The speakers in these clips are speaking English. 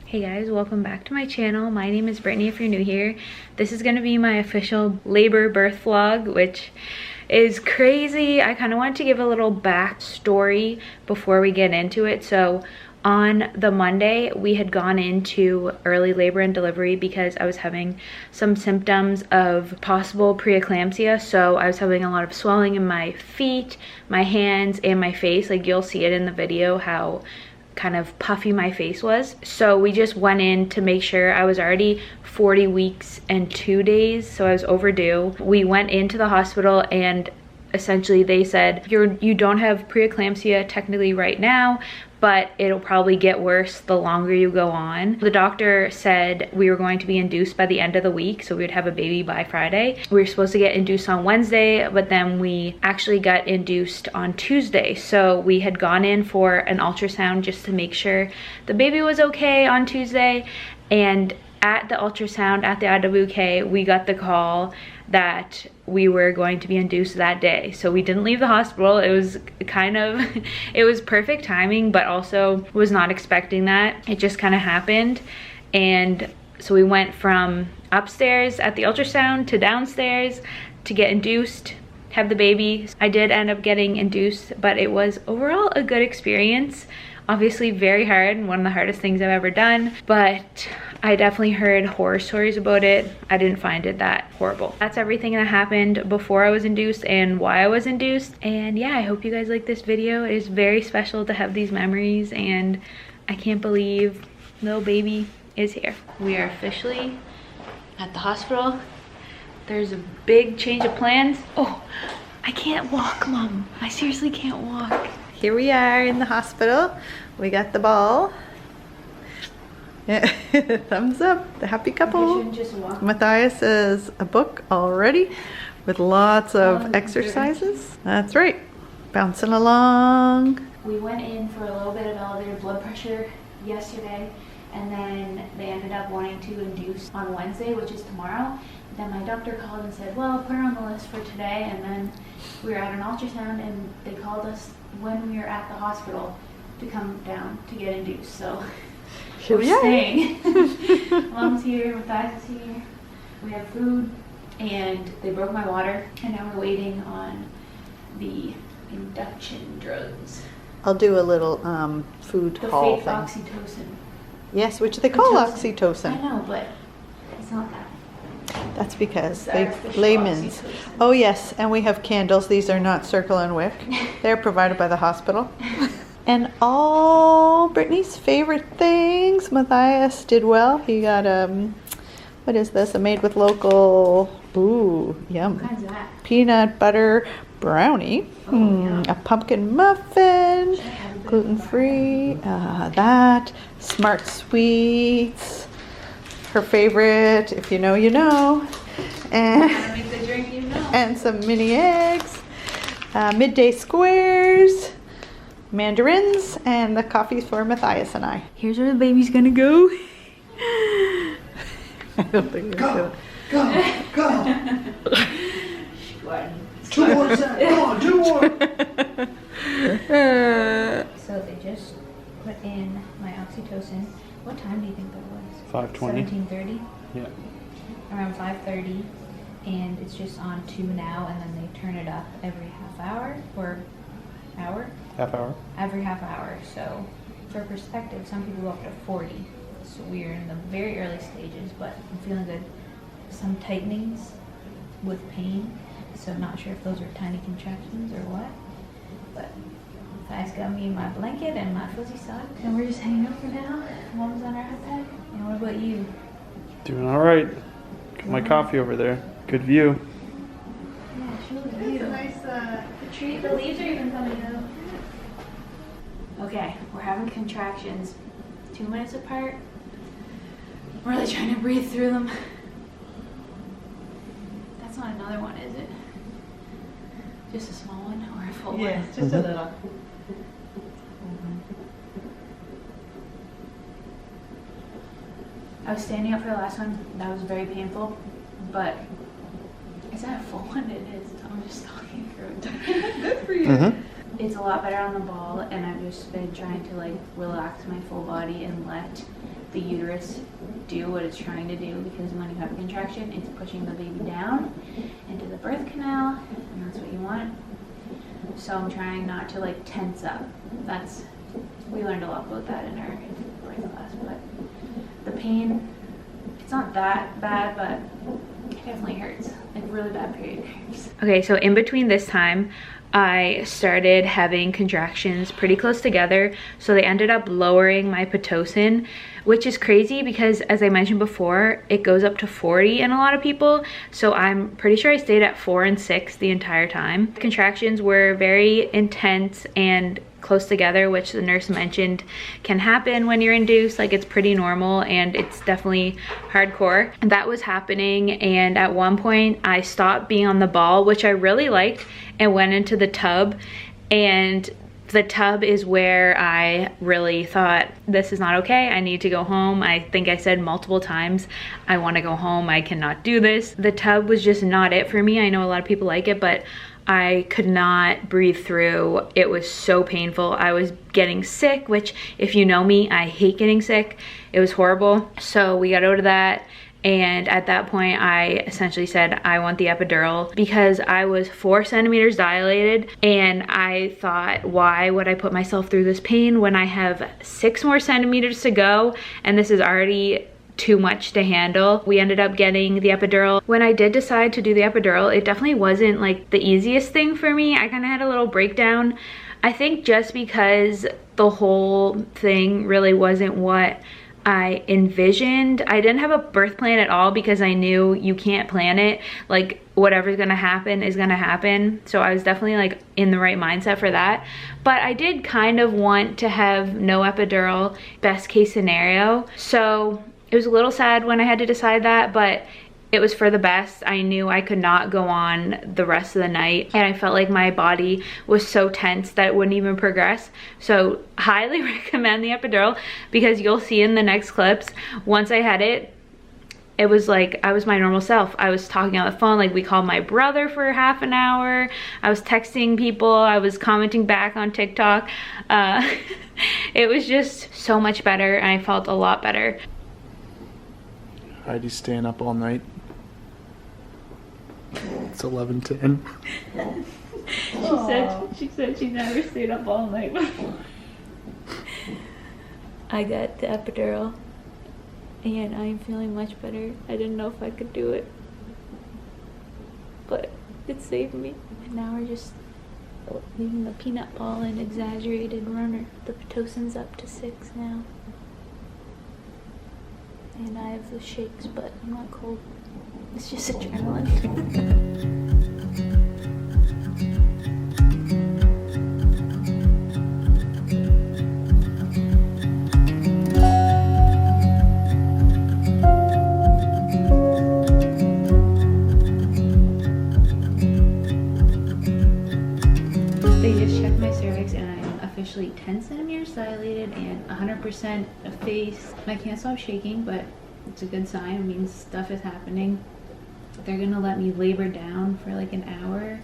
Hey guys, welcome back to my channel. My name is Brittany if you're new here. This is gonna be my official labor birth vlog, which is crazy. I kind of want to give a little backstory before we get into it. So on the Monday, we had gone into early labor and delivery because I was having some symptoms of possible preeclampsia. So I was having a lot of swelling in my feet, my hands, and my face. Like you'll see it in the video how kind of puffy my face was. So we just went in to make sure. I was already 40 weeks and 2 days, so I was overdue. We went into the hospital and essentially they said, you don't have preeclampsia technically right now, but it'll probably get worse the longer you go on. The doctor said we were going to be induced by the end of the week, so we would have a baby by Friday. We were supposed to get induced on Wednesday, but then we actually got induced on Tuesday. So we had gone in for an ultrasound just to make sure the baby was okay on Tuesday. And at the ultrasound, at the IWK, we got the call that we were going to be induced that day. So we didn't leave the hospital. It was kind of, it was perfect timing, but also was not expecting that. It just kind of happened. And so we went from upstairs at the ultrasound to downstairs to get induced, have the baby. I did end up getting induced, but it was overall a good experience. Obviously very hard, one of the hardest things I've ever done, but I definitely heard horror stories about it. I didn't find it that horrible. That's everything that happened before I was induced and why I was induced. And yeah, I hope you guys like this video. It is very special to have these memories, and I can't believe little baby is here. We are officially at the hospital. There's a big change of plans. Oh, I can't walk, Mom. I seriously can't walk. Here we are in the hospital. We got the ball. Yeah. Thumbs up, the happy couple. Matthias is a book already with lots of exercises. That's right, bouncing along. We went in for a little bit of elevated blood pressure yesterday, and then they ended up wanting to induce on Wednesday, which is tomorrow. Then my doctor called and said, well, put her on the list for today. And then we were at an ultrasound and they called us when we were at the hospital to come down to get induced. So we're staying. Mom's here, Matthias is here. We have food, and they broke my water, and now we're waiting on the induction drugs. I'll do a little food haul thing. The fake oxytocin. Yes, which they call oxytocin. I know, but it's not that. That's because they layman's. Oh yes, and we have candles. These are not Circle and Wick. They're provided by the hospital. And all Brittany's favorite things. Matthias did well. He got what is this? A made with local. Ooh, yum. What kind is that? Peanut butter brownie. A pumpkin muffin. Gluten-free. That. Smart sweets. Her favorite, if you know, you know. And, make the drink, you know. And some mini eggs, midday squares, mandarins, and the coffee for Matthias and I. Here's where the baby's gonna go. I don't think it's gonna. Go. 2 more seconds. Come on, 2 more. So they just put in my oxytocin. What time do you think that was? 5:20. 17:30? Yeah. Around 5:30, and it's just on 2 now, and then they turn it up every half hour, or hour? Half hour. Every half hour. So for perspective, some people go up to 40. So we're in the very early stages, but I'm feeling good. Some tightenings with pain, so I'm not sure if those are tiny contractions or what, but Matthias got me my blanket and my fuzzy socks, and we're just hanging out for now. Mom's on her iPad. And what about you? Doing all right. Got my coffee over there. Good view. Yeah, show the view. Nice, the tree, the leaves are even coming out. Okay, we're having contractions 2 minutes apart. I'm really trying to breathe through them. That's not another one, is it? Just a small one or a full one? Yes, just a little. I was standing up for the last one. That was very painful, but is that a full one? It is. I'm just talking through it. Good for you. It's a lot better on the ball, and I've just been trying to like relax my full body and let the uterus do what it's trying to do, because when you have a contraction, it's pushing the baby down into the birth canal, and that's what you want. So I'm trying not to like tense up. We learned a lot about that in our birth class, but the pain, it's not that bad, but it definitely hurts. Like really bad period hurts. Okay, so in between this time, I started having contractions pretty close together, so they ended up lowering my Pitocin, which is crazy because, as I mentioned before, it goes up to 40 in a lot of people, so I'm pretty sure I stayed at 4 and 6 the entire time. Contractions were very intense and close together, which the nurse mentioned can happen when you're induced. Like, it's pretty normal and it's definitely hardcore. And that was happening, and at one point I stopped being on the ball, which I really liked, and went into the tub. And the tub is where I really thought, this is not okay, I need to go home. I think I said multiple times, I want to go home, I cannot do this. The tub was just not it for me. I know a lot of people like it, but I could not breathe through. It was so painful. I was getting sick, which, if you know me, I hate getting sick. It was horrible. So we got out of that. And at that point, I essentially said, I want the epidural, because I was 4 centimeters dilated. And I thought, why would I put myself through this pain when I have 6 more centimeters to go? And this is already too much to handle. We ended up getting the epidural. When I did decide to do the epidural, it definitely wasn't like the easiest thing for me. I kind of had a little breakdown. I think just because the whole thing really wasn't what I envisioned. I didn't have a birth plan at all, because I knew you can't plan it. Like, whatever's gonna happen is gonna happen. So I was definitely like in the right mindset for that. But I did kind of want to have no epidural, best case scenario. So it was a little sad when I had to decide that, but it was for the best. I knew I could not go on the rest of the night, and I felt like my body was so tense that it wouldn't even progress. So highly recommend the epidural, because you'll see in the next clips, once I had it, it was like I was my normal self. I was talking on the phone, like we called my brother for half an hour. I was texting people. I was commenting back on TikTok. It was just so much better, and I felt a lot better. Heidi's staying up all night. It's 11:10. She said she never stayed up all night before. I got the epidural, and I'm feeling much better. I didn't know if I could do it, but it saved me. And now we're just leaving the peanut ball and exaggerated runner. The Pitocin's up to 6 now. And I have the shakes, but I'm not cold. It's just adrenaline. They just checked my cervix, and I'm officially 10 centimeters dilated and 100% effaced. I can't stop shaking, but it's a good sign. It means stuff is happening. They're gonna let me labor down for like an hour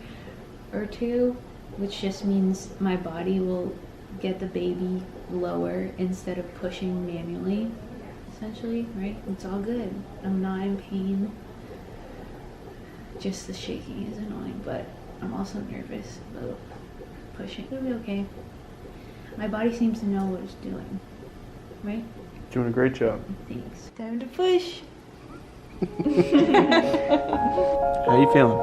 or 2, which just means my body will get the baby lower instead of pushing manually, essentially, right? It's all good. I'm not in pain. Just the shaking is annoying, but I'm also nervous about pushing. It'll be okay. My body seems to know what it's doing, right? Doing a great job. Thanks. Time to push. How you feeling?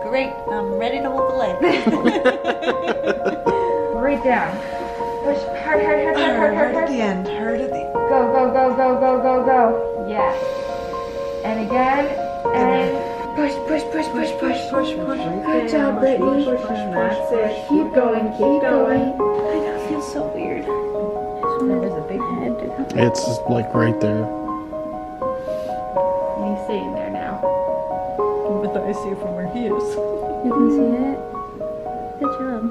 Great. I'm ready to hold the leg. Right down. Push hard, hard, hard, hard, hard, hard, hard. At the end. Hard at the end. Go, go, go, go, go, go, go. Yeah. And again. And push, push, push, push, push, push, push. Good job, Brittany. That's it. Keep going, keep going. I know, it feels so weird. There's a big head. It's like right there. He's sitting there now. But I see it from where he is. You can see it? Good job.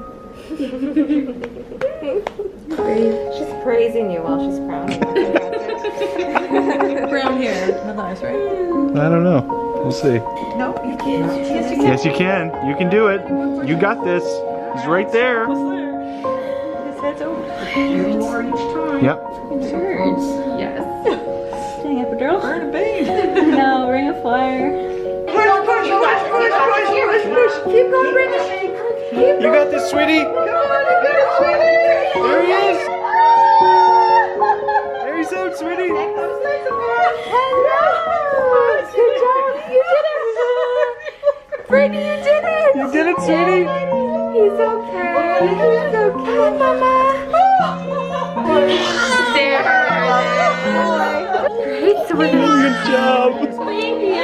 Brave. She's praising you while she's crowning. Brown hair. Not nice, right? I don't know. We'll see. No, you can't. Yes, you can. Yes, you can. You can do it. You got this. He's right there. His head's over. You are each time. Yep. It hurts. Yes. throw? Burn a bait. No, bring a flyer. Push. Keep going, Brittany. You got this, sweetie. There he is. There he's out, sweetie. Good job. You did it. Brittany, you did it. You did it, sweetie. He's okay. He's okay, Mama. There. Great, sweetie. Good job.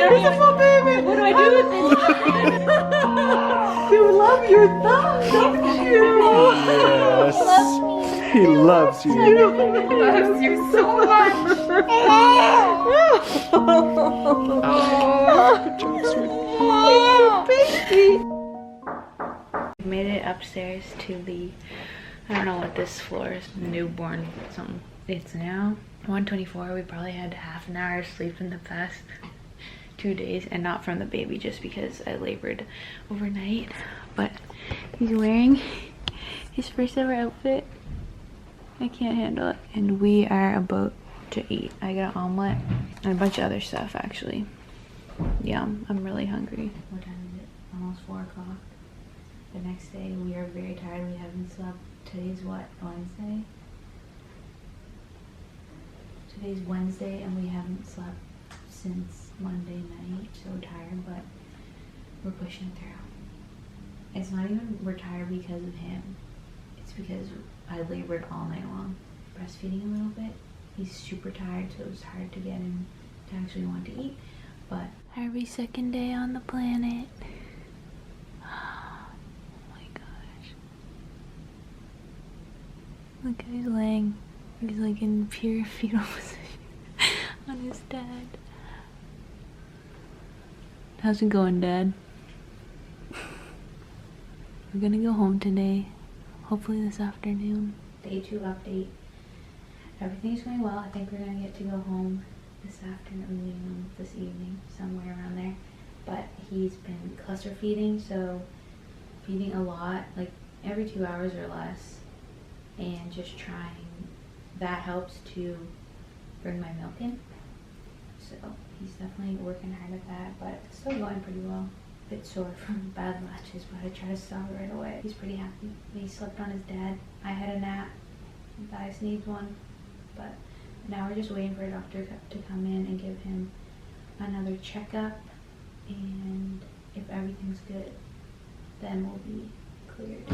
Beautiful baby. What do I do with this? You love your thumb, don't you? Yes. He loves you. He loves you so much. Good job, sweetie. We made it upstairs to the, I don't know what this floor is, newborn something. It's now 1:24. We probably had half an hour of sleep in the past 2 days, and not from the baby, just because I labored overnight. But he's wearing his first ever outfit. I can't handle it. And we are about to eat. I got an omelet and a bunch of other stuff, actually. Yum. I'm really hungry. What time is it? Almost 4 o'clock. The next day, we are very tired. We haven't slept. Today's what? Wednesday? Today's Wednesday, and we haven't slept since Monday night. So we're tired, but we're pushing through. It's not even we're tired because of him. It's because I labored all night long, breastfeeding a little bit. He's super tired, so it was hard to get him to actually want to eat. But Harvey's second day on the planet. Oh my gosh. Look how he's laying. He's like in pure fetal position on his dad. How's it going, Dad? We're gonna go home today. Hopefully this afternoon. Day 2 update. Everything's going well. I think we're gonna get to go home this afternoon, this evening, somewhere around there. But he's been cluster feeding, so feeding a lot, like every 2 hours or less, and just trying. That helps to bring my milk in. So he's definitely working hard at that, but it's still going pretty well. A bit sore from bad latches, but I try to stop it right away. He's pretty happy. He slept on his dad. I had a nap. Dice needs one. But now we're just waiting for a doctor to come in and give him another checkup. And if everything's good, then we'll be cleared.